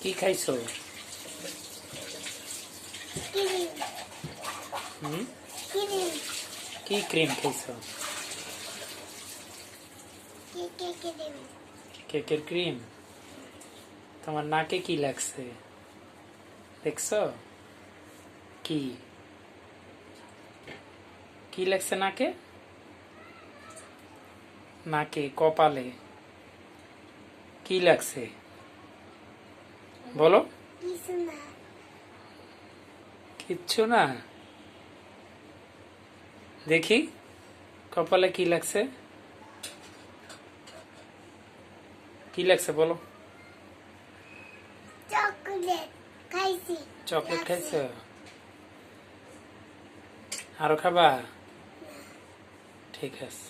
কি খাইছো? কি ক্রিম খাইছো? কেকের ক্রিম। তোমার নাকে কি লাগছে দেখছো? কি কি লাগছে নাকে? নাকে কপালে কি লাগছে বলো? কিচ্ছু না। দেখি কপালে কি লাগছে, কি লাগছে বলো? চকলেট খাইছো? আরো খাবা? ঠিক আছে।